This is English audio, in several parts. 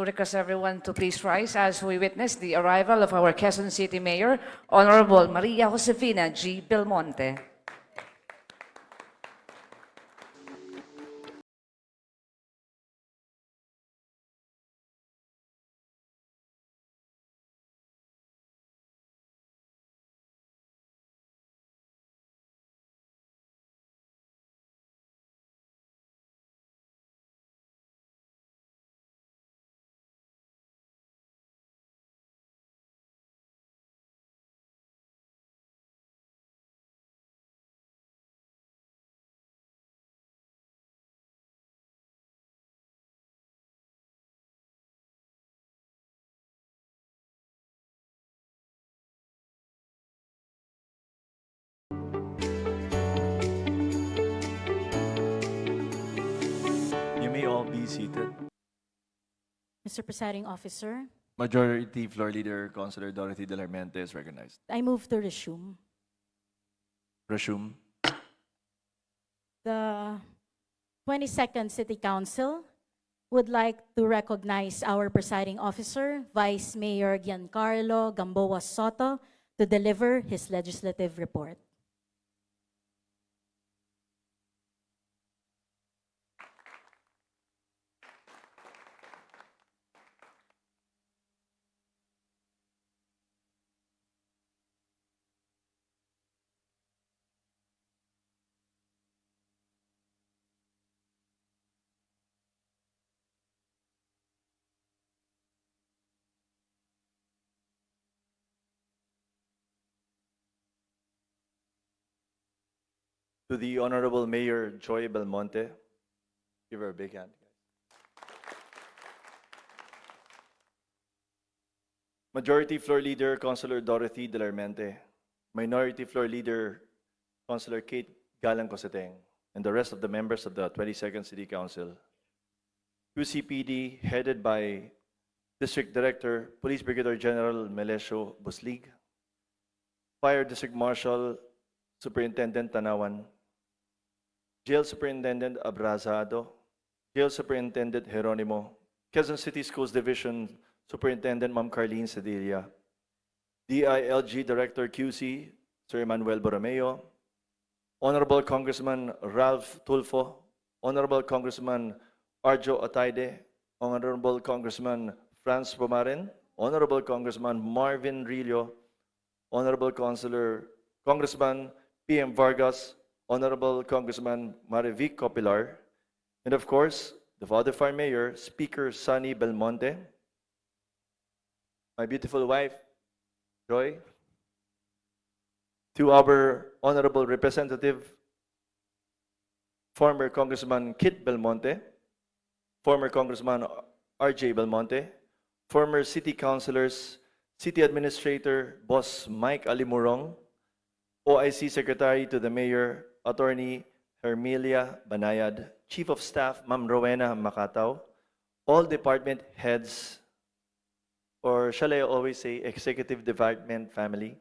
to request everyone to please rise as we witness the arrival of our Quezon City Mayor, Honorable Maria Josefina G. Belmonte. You may all be seated. Mr. Presiding Officer, Majority Floor Leader, Councilor Dorothy Del Armente is recognized. I move to resume. Resume. The 22nd City Council would like to recognize our presiding officer, Vice Mayor Giancarlo Gamboa Soto, to deliver his legislative report. To the Honorable Mayor Joy Belmonte, give her a big hand. Majority Floor Leader, Councilor Dorothy Del Armente, Minority Floor Leader, Councilor Kate Galang Coseteng, and the rest of the members of the 22nd City Council. QCPD, headed by District Director, Police Brigadier General Melesio Buslig, Fire District Marshal, Superintendent Tanawan, Jail Superintendent Abrazado, Jail Superintendent Jeronimo, Quezon City Schools Division Superintendent Ma'am Carlene Cedilla, DILG Director QC, Sir Manuel Borromeo, Honorable Congressman Ralph Tulfo, Honorable Congressman Arjo Ataide, Honorable Congressman Franz Pomaren, Honorable Congressman Marvin Rillo, Honorable Congressman PM Vargas, Honorable Congressman Marivic Copilar, and of course, the Father Fire Mayor, Speaker Sonny Belmonte, my beautiful wife, Joy, to our Honorable Representative, former Congressman Kit Belmonte, former Congressman RJ Belmonte, former City Councilors, City Administrator, Boss Mike Alimurong, OIC Secretary to the Mayor, Attorney Hermelia Banayad, Chief of Staff, Ma'am Rowena Macataw, all department heads, or shall I always say executive department family,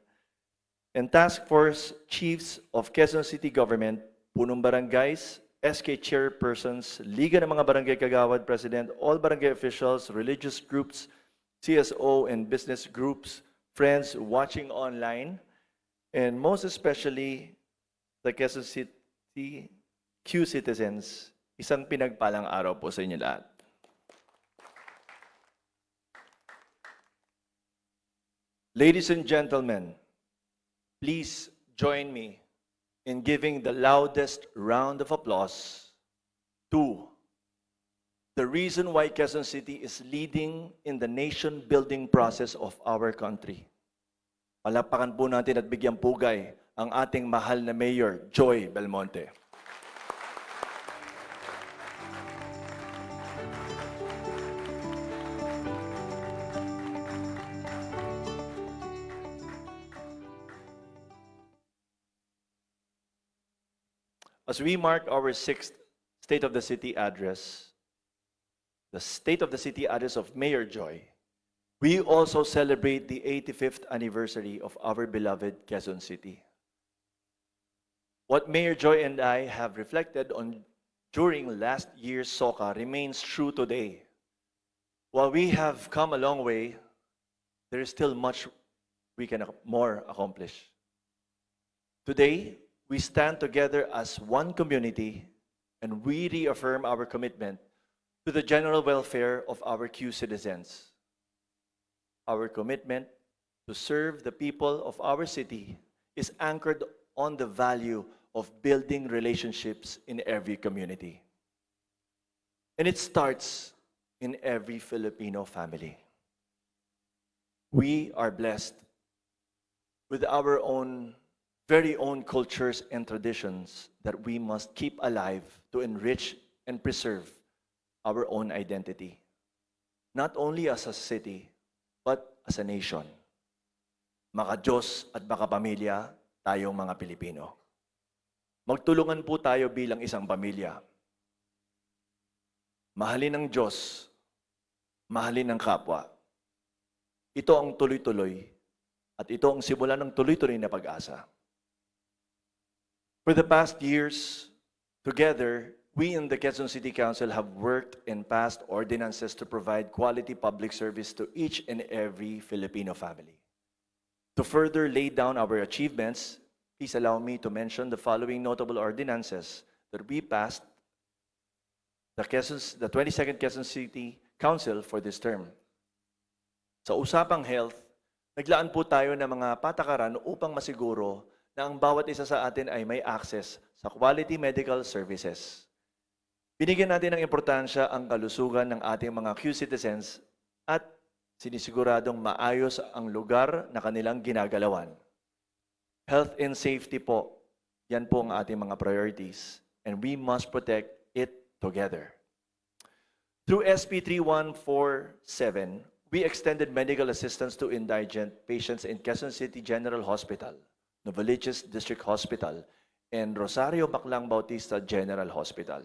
and task force chiefs of Quezon City Government, punong barangays, SK chairpersons, Liga ng mga Barangay Kagawad President, all barangay officials, religious groups, CSO and business groups, friends watching online, and most especially the Quezon City Q citizens, isang pinagpalang araw po sa inyo lahat. Ladies and gentlemen, please join me in giving the loudest round of applause to the reason why Quezon City is leading in the nation-building process of our country. Palapakan po natin at bigyang pugay ang ating mahal na Mayor, Joy Belmonte. As we mark our 6th State of the City address, the State of the City address of Mayor Joy, we also celebrate the 85th anniversary of our beloved Quezon City. What Mayor Joy and I have reflected on during last year's SOCA remains true today. While we have come a long way, there is still much we can more accomplish. Today, we stand together as one community and we reaffirm our commitment to the general welfare of our Q citizens. Our commitment to serve the people of our city is anchored on the value of building relationships in every community. And it starts in every Filipino family. We are blessed with our very own cultures and traditions that we must keep alive to enrich and preserve our own identity, not only as a city, but as a nation. Maka-Diyos at maka-pamilya tayong mga Pilipino. Magtulungan po tayo bilang isang pamilya. Mahalin ang Diyos, mahalin ang kapwa. Ito ang tuloy-tuloy at ito ang simula ng tuloy-tuloy na pag-asa. For the past years, together, we in the Quezon City Council have worked and passed ordinances to provide quality public service to each and every Filipino family. To further lay down our achievements, please allow me to mention the following notable ordinances that we passed the 22nd Quezon City Council for this term. Sa usapang health, naglaan po tayo ng mga patakaran upang masiguro na ang bawat isa sa atin ay may access sa quality medical services. Binigyan natin ng importansya ang kalusugan ng ating mga Q citizens at sinisiguradong maayos ang lugar na kanilang ginagalawan. Health and safety po, yan po ang ating mga priorities and we must protect it together. Through SB 3147, we extended medical assistance to indigent patients in Quezon City General Hospital, Novaliches District Hospital, and Rosario Baclang Bautista General Hospital.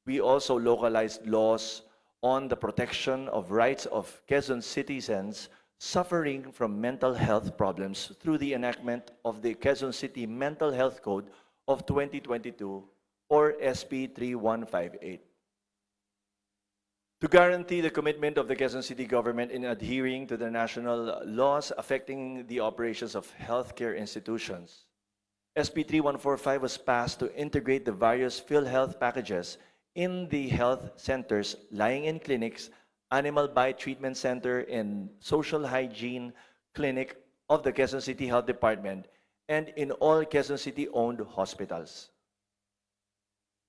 We also localized laws on the protection of rights of Quezon citizens suffering from mental health problems through the enactment of the Quezon City Mental Health Code of 2022 or SB 3158. To guarantee the commitment of the Quezon City government in adhering to the national laws affecting the operations of healthcare institutions, SB 3145 was passed to integrate the various PhilHealth packages in the health centers lying in clinics, Animal Bite Treatment Center, and Social Hygiene Clinic of the Quezon City Health Department, and in all Quezon City-owned hospitals.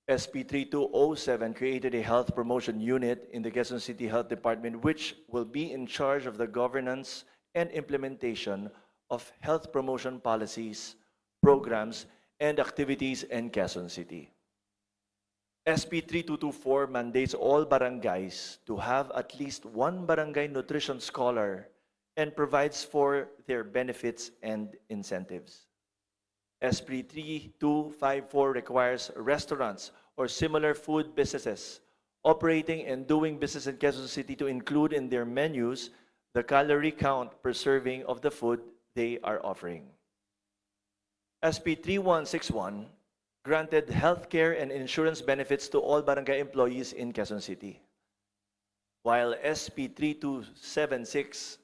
SB 3207 created a health promotion unit in the Quezon City Health Department which will be in charge of the governance and implementation of health promotion policies, programs, and activities in Quezon City. SB 3224 mandates all barangays to have at least one barangay nutrition scholar and provides for their benefits and incentives. SB 3254 requires restaurants or similar food businesses operating and doing business in Quezon City to include in their menus the calorie count per serving of the food they are offering. SB 3161 granted healthcare and insurance benefits to all barangay employees in Quezon City, while SB 3276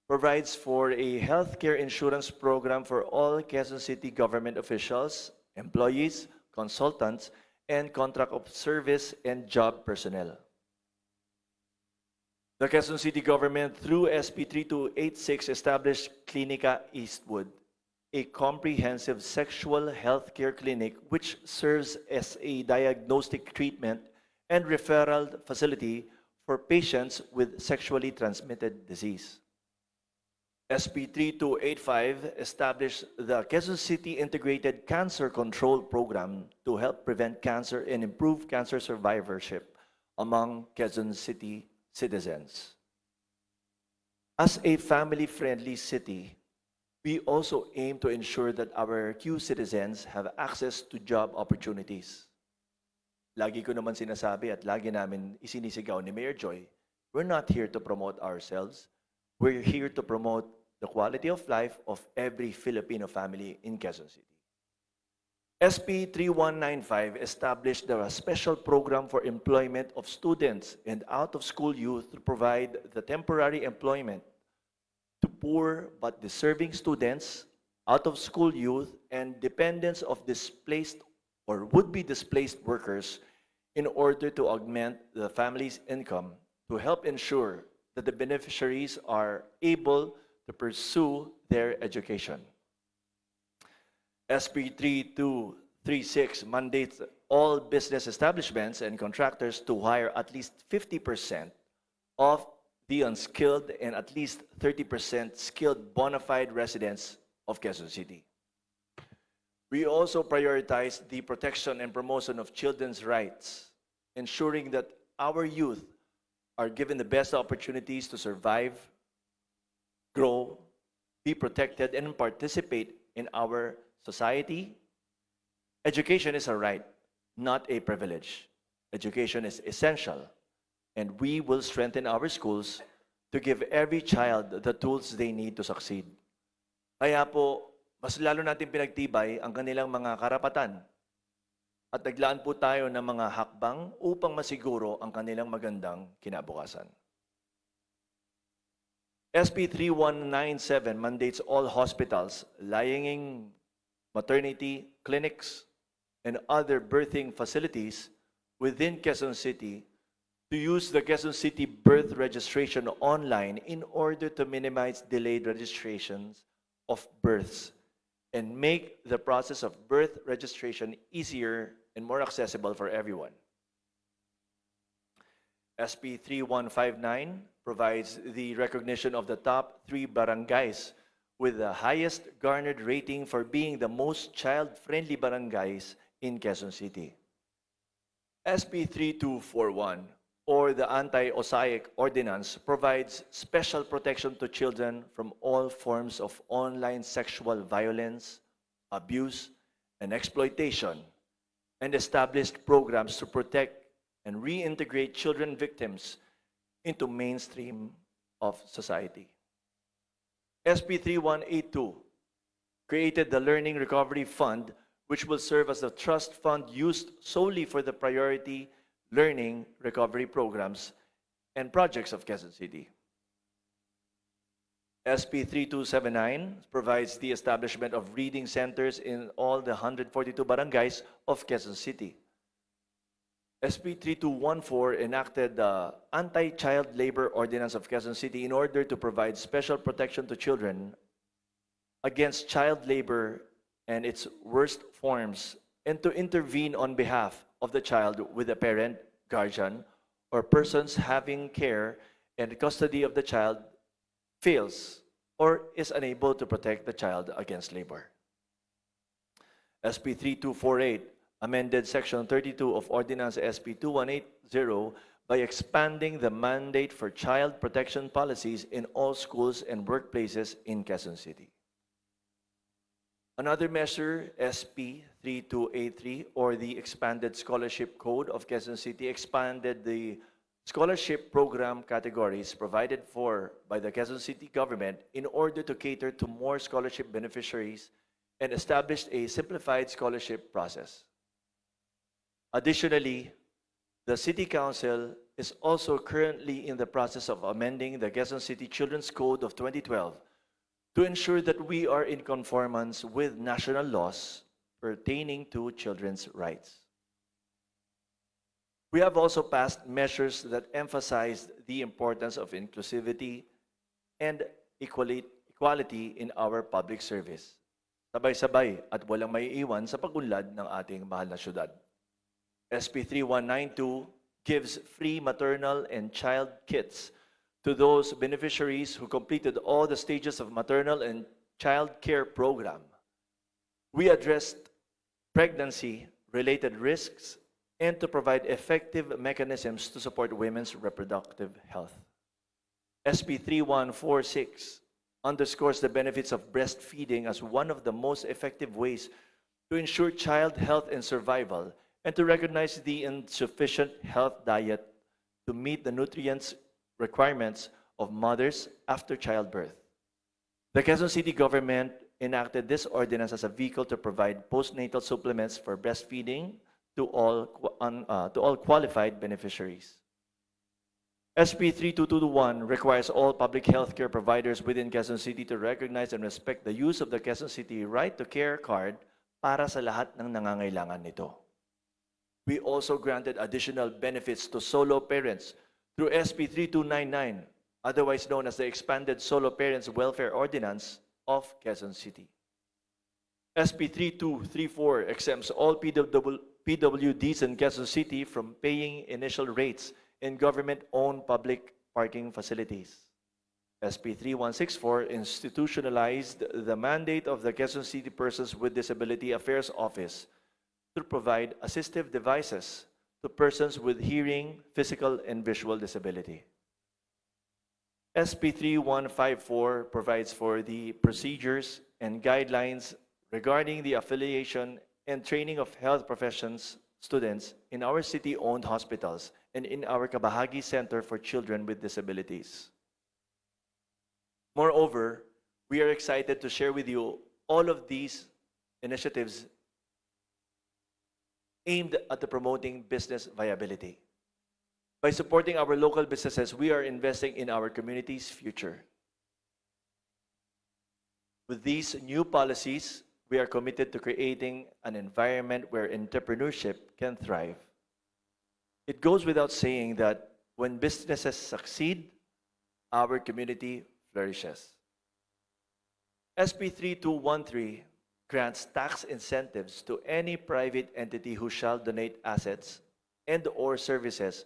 provides for a healthcare insurance program for all Quezon City government officials, employees, consultants, and contract of service and job personnel. The Quezon City government, through SB 3286, established Clinica Eastwood, a comprehensive sexual healthcare clinic which serves as a diagnostic treatment and referral facility for patients with sexually transmitted disease. SB 3285 established the Quezon City Integrated Cancer Control Program to help prevent cancer and improve cancer survivorship among Quezon City citizens. As a family-friendly city, we also aim to ensure that our Q citizens have access to job opportunities. Lagi ko naman sinasabi at lagi namin isinisigaw ni Mayor Joy, we're not here to promote ourselves. We're here to promote the quality of life of every Filipino family in Quezon City. SB 3195 established a special program for employment of students and out-of-school youth to provide the temporary employment to poor but deserving students, out-of-school youth, and dependents of displaced or would-be displaced workers in order to augment the family's income to help ensure that the beneficiaries are able to pursue their education. SB 3236 mandates all business establishments and contractors to hire at least 50% of the unskilled and at least 30% skilled bona fide residents of Quezon City. We also prioritize the protection and promotion of children's rights, ensuring that our youth are given the best opportunities to survive, grow, be protected, and participate in our society. Education is a right, not a privilege. Education is essential, and we will strengthen our schools to give every child the tools they need to succeed. Kaya po, mas lalo natin pinagtibay ang kanilang mga karapatan at naglaan po tayo ng mga hakbang upang masiguro ang kanilang magandang kinabukasan. SB 3197 mandates all hospitals, lying maternity clinics, and other birthing facilities within Quezon City to use the Quezon City birth registration online in order to minimize delayed registrations of births and make the process of birth registration easier and more accessible for everyone. SB 3159 provides the recognition of the top 3 barangays with the highest garnered rating for being the most child-friendly barangays in Quezon City. SB 3241, or the Anti-Osaic Ordinance, provides special protection to children from all forms of online sexual violence, abuse, and exploitation, and established programs to protect and reintegrate children victims into mainstream of society. SB 3182 created the Learning Recovery Fund, which will serve as a trust fund used solely for the priority learning recovery programs and projects of Quezon City. SB 3279 provides the establishment of reading centers in all the 142 barangays of Quezon City. SB 3214 enacted the Anti-Child Labor Ordinance of Quezon City in order to provide special protection to children against child labor and its worst forms, and to intervene on behalf of the child with a parent, guardian, or persons having care and custody of the child fails or is unable to protect the child against labor. SB 3248 amended Section 32 of Ordinance SB 2180 by expanding the mandate for child protection policies in all schools and workplaces in Quezon City. Another measure, SB 3283, or the Expanded Scholarship Code of Quezon City, expanded the scholarship program categories provided for by the Quezon City government in order to cater to more scholarship beneficiaries and established a simplified scholarship process. Additionally, the City Council is also currently in the process of amending the Quezon City Children's Code of 2012 to ensure that we are in conformance with national laws pertaining to children's rights. We have also passed measures that emphasize the importance of inclusivity and equality in our public service. Sabay-sabay at walang maiiwan sa pagunlad ng ating mahal na syudad. SB 3192 gives free maternal and child kits to those beneficiaries who completed all the stages of maternal and child care program. We addressed pregnancy-related risks and to provide effective mechanisms to support women's reproductive health. SB 3146 underscores the benefits of breastfeeding as one of the most effective ways to ensure child health and survival, and to recognize the insufficient health diet to meet the nutrients requirements of mothers after childbirth. The Quezon City government enacted this ordinance as a vehicle to provide postnatal supplements for breastfeeding to all qualified beneficiaries. SB 3221 requires all public healthcare providers within Quezon City to recognize and respect the use of the Quezon City Right to Care card para sa lahat ng nangangailangan nito. We also granted additional benefits to solo parents through SB 3299, otherwise known as the Expanded Solo Parents Welfare Ordinance of Quezon City. SB 3234 exempts all PWDs in Quezon City from paying initial rates in government-owned public parking facilities. SB 3164 institutionalized the mandate of the Quezon City Persons with Disability Affairs Office to provide assistive devices to persons with hearing, physical, and visual disability. SB 3154 provides for the procedures and guidelines regarding the affiliation and training of health professions students in our city-owned hospitals and in our Kabahagi Center for Children with Disabilities. Moreover, we are excited to share with you all of these initiatives aimed at the promoting business viability. By supporting our local businesses, we are investing in our community's future. With these new policies, we are committed to creating an environment where entrepreneurship can thrive. It goes without saying that when businesses succeed, our community flourishes. SB 3213 grants tax incentives to any private entity who shall donate assets and/or services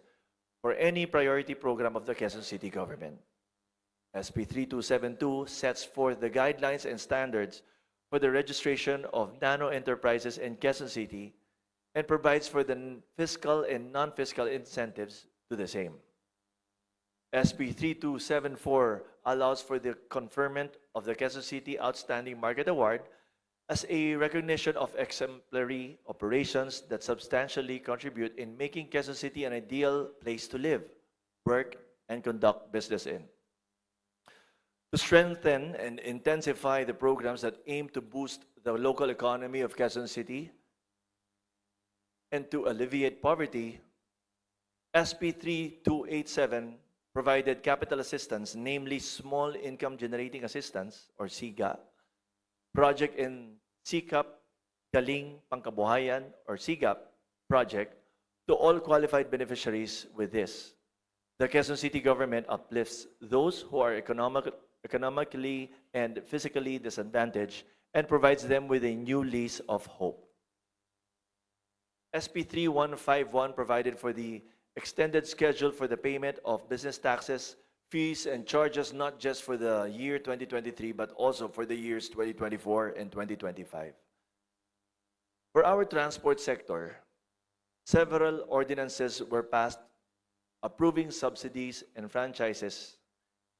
for any priority program of the Quezon City government. SB 3272 sets forth the guidelines and standards for the registration of nano enterprises in Quezon City and provides for the fiscal and non-fiscal incentives to the same. SB 3274 allows for the conferment of the Quezon City Outstanding Market Award as a recognition of exemplary operations that substantially contribute in making Quezon City an ideal place to live, work, and conduct business in. To strengthen and intensify the programs that aim to boost the local economy of Quezon City and to alleviate poverty, SB 3287 provided capital assistance, namely Small Income Generating Assistance, or SIGA, project in SICAP, Galing Pangkabuhayan, or SIGAP project to all qualified beneficiaries with this. The Quezon City government uplifts those who are economically and physically disadvantaged and provides them with a new lease of hope. SB 3151 provided for the extended schedule for the payment of business taxes, fees, and charges not just for the year 2023, but also for the years 2024 and 2025. For our transport sector, several ordinances were passed approving subsidies and franchises.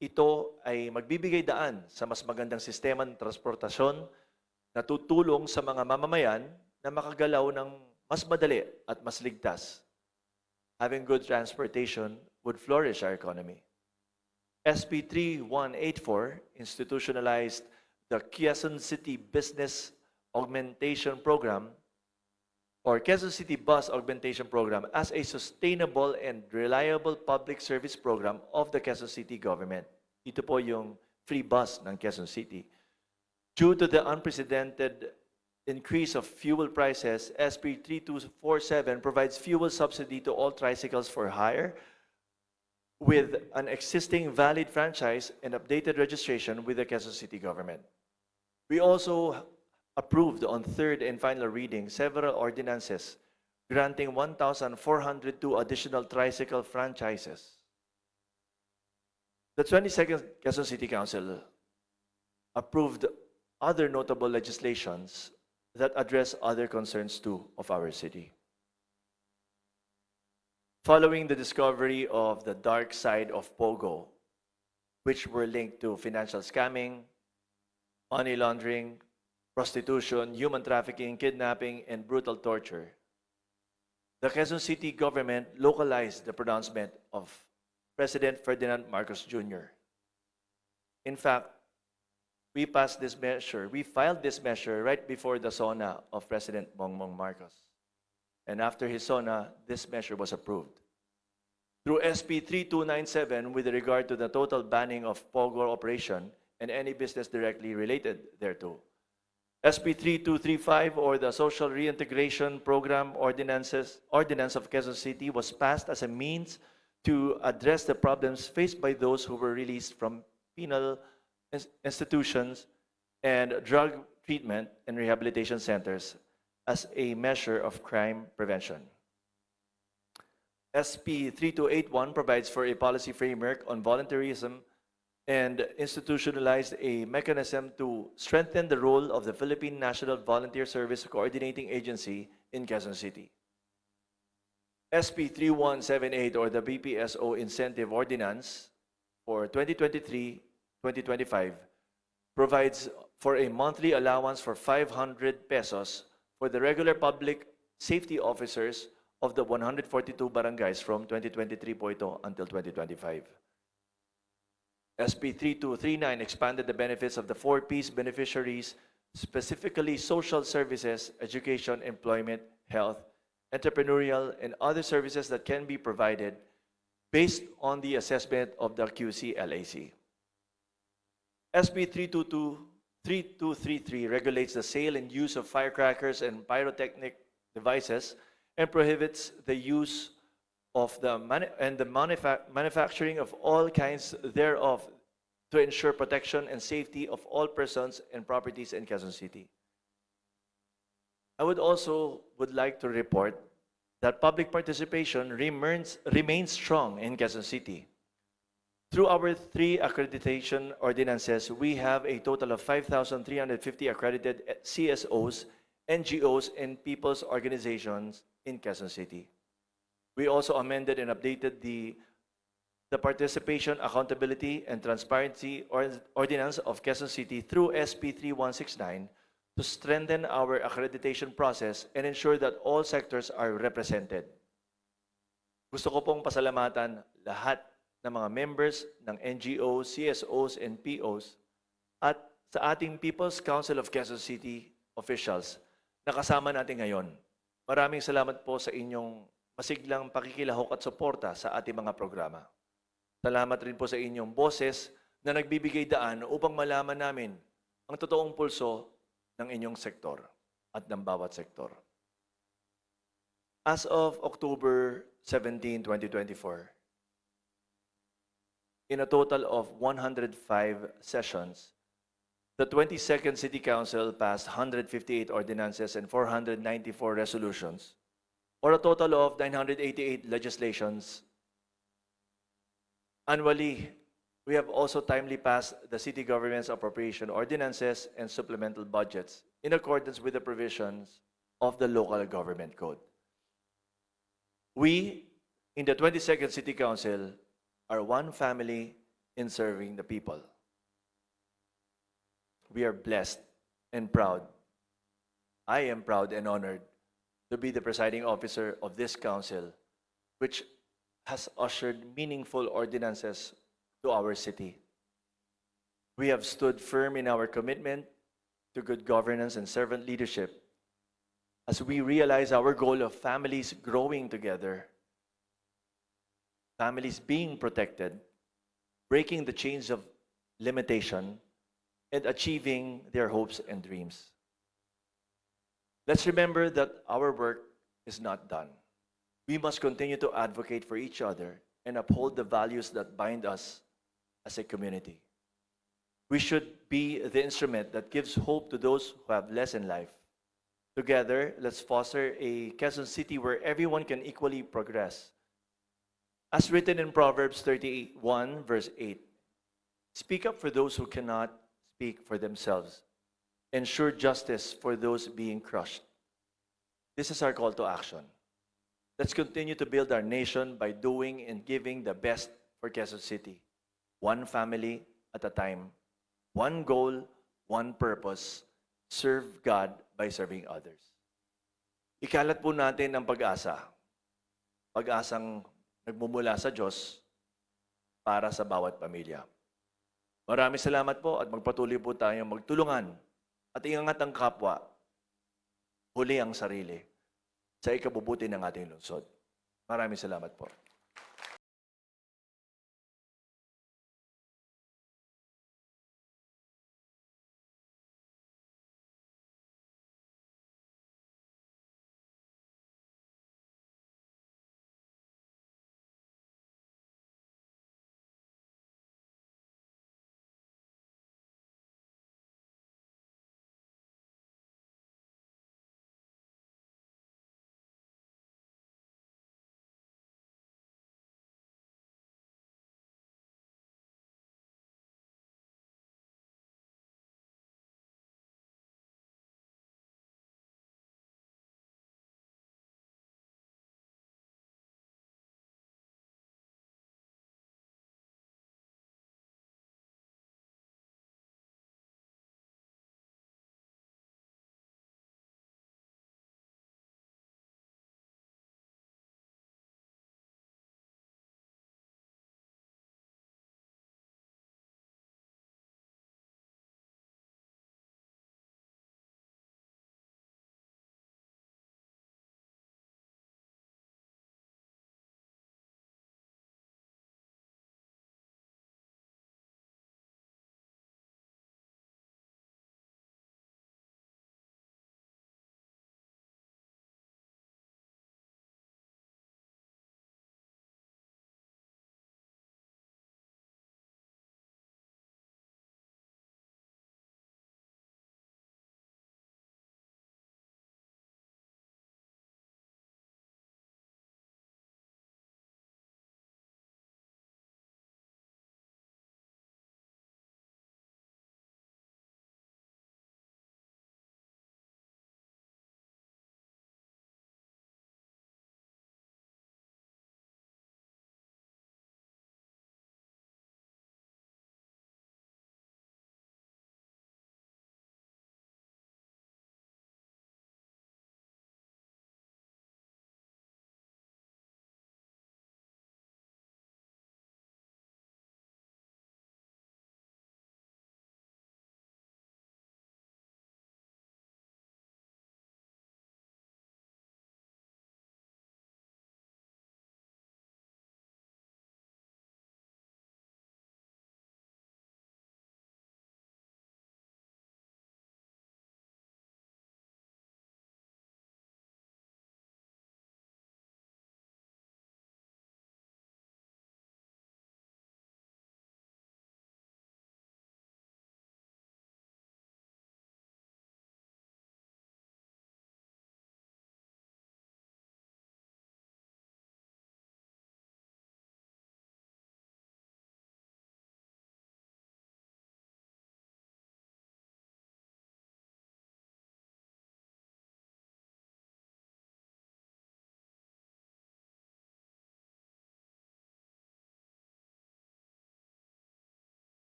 Ito ay magbibigay daan sa mas magandang sistema ng transportasyon na tutulong sa mga mamamayan na makagalaw ng mas madali at mas ligtas. Having good transportation would flourish our economy. SB 3184 institutionalized the Quezon City Business Augmentation Program or Quezon City Bus Augmentation Program as a sustainable and reliable public service program of the Quezon City government. Ito po yung free bus ng Quezon City. Due to the unprecedented increase of fuel prices, SB 3247 provides fuel subsidy to all tricycles for hire with an existing valid franchise and updated registration with the Quezon City government. We also approved on third and final reading several ordinances granting 1,402 additional tricycle franchises. The 22nd Quezon City Council approved other notable legislations that address other concerns too of our city. Following the discovery of the dark side of POGO, which were linked to financial scamming, money laundering, prostitution, human trafficking, kidnapping, and brutal torture, the Quezon City government localized the pronouncement of President Ferdinand Marcos Jr. In fact, we passed this measure, we filed this measure right before the SONA of President Bongbong Marcos. And after his SONA, this measure was approved. Through SB 3297 with regard to the total banning of POGO operation and any business directly related thereto. SB 3235 or the Social Reintegration Program Ordinance of Quezon City was passed as a means to address the problems faced by those who were released from penal institutions and drug treatment and rehabilitation centers as a measure of crime prevention. SB 3281 provides for a policy framework on voluntarism and institutionalized a mechanism to strengthen the role of the Philippine National Volunteer Service Coordinating Agency in Quezon City. SB 3178 or the BPSO Incentive Ordinance for 2023-2025 provides for a monthly allowance for 500 pesos for the regular public safety officers of the 142 barangays from 2023 po ito until 2025. SB 3239 expanded the benefits of the 4Ps beneficiaries, specifically social services, education, employment, health, entrepreneurial, and other services that can be provided based on the assessment of the QC-LAC. SB 3233 regulates the sale and use of firecrackers and pyrotechnic devices and prohibits the use of the manufacturing of all kinds thereof to ensure protection and safety of all persons and properties in Quezon City. I would like to report that public participation remains strong in Quezon City. Through our 3 accreditation ordinances, we have a total of 5,350 accredited CSOs, NGOs, and people's organizations in Quezon City. We also amended and updated the Participation, Accountability, and Transparency Ordinance of Quezon City through SB 3169 to strengthen our accreditation process and ensure that all sectors are represented. Gusto ko pong pasalamatan lahat ng mga members ng NGOs, CSOs, and POs at sa ating People's Council of Quezon City officials na kasama natin ngayon. Maraming salamat po sa inyong masiglang pakikilahok at suporta sa ating mga programa. Salamat rin po sa inyong boses na nagbibigay daan upang malaman namin ang totoong pulso ng inyong sektor at ng bawat sektor. As of October 17, 2024, in a total of 105 sessions, the 22nd City Council passed 158 ordinances and 494 resolutions, or a total of 988 legislations. Annually, we have also timely passed the city government's appropriation ordinances and supplemental budgets in accordance with the provisions of the Local Government Code. We, in the 22nd City Council, are one family in serving the people. We are blessed and proud. I am proud and honored to be the presiding officer of this council, which has ushered meaningful ordinances to our city. We have stood firm in our commitment to good governance and servant leadership as we realize our goal of families growing together, families being protected, breaking the chains of limitation, and achieving their hopes and dreams. Let's remember that our work is not done. We must continue to advocate for each other and uphold the values that bind us as a community. We should be the instrument that gives hope to those who have less in life. Together, let's foster a Quezon City where everyone can equally progress. As written in Proverbs 31, verse 8, speak up for those who cannot speak for themselves. Ensure justice for those being crushed. This is our call to action. Let's continue to build our nation by doing and giving the best for Quezon City. One family at a time. One goal, one purpose. Serve God by serving others. Ikalat po natin ang pag-asa. Pag-asang nagmumula sa Diyos para sa bawat pamilya. Maraming salamat po at magpatuloy po tayong magtulungan at iangat ang kapwa, huli ang sarili sa ikabubuti ng ating lungsod. Maraming salamat po.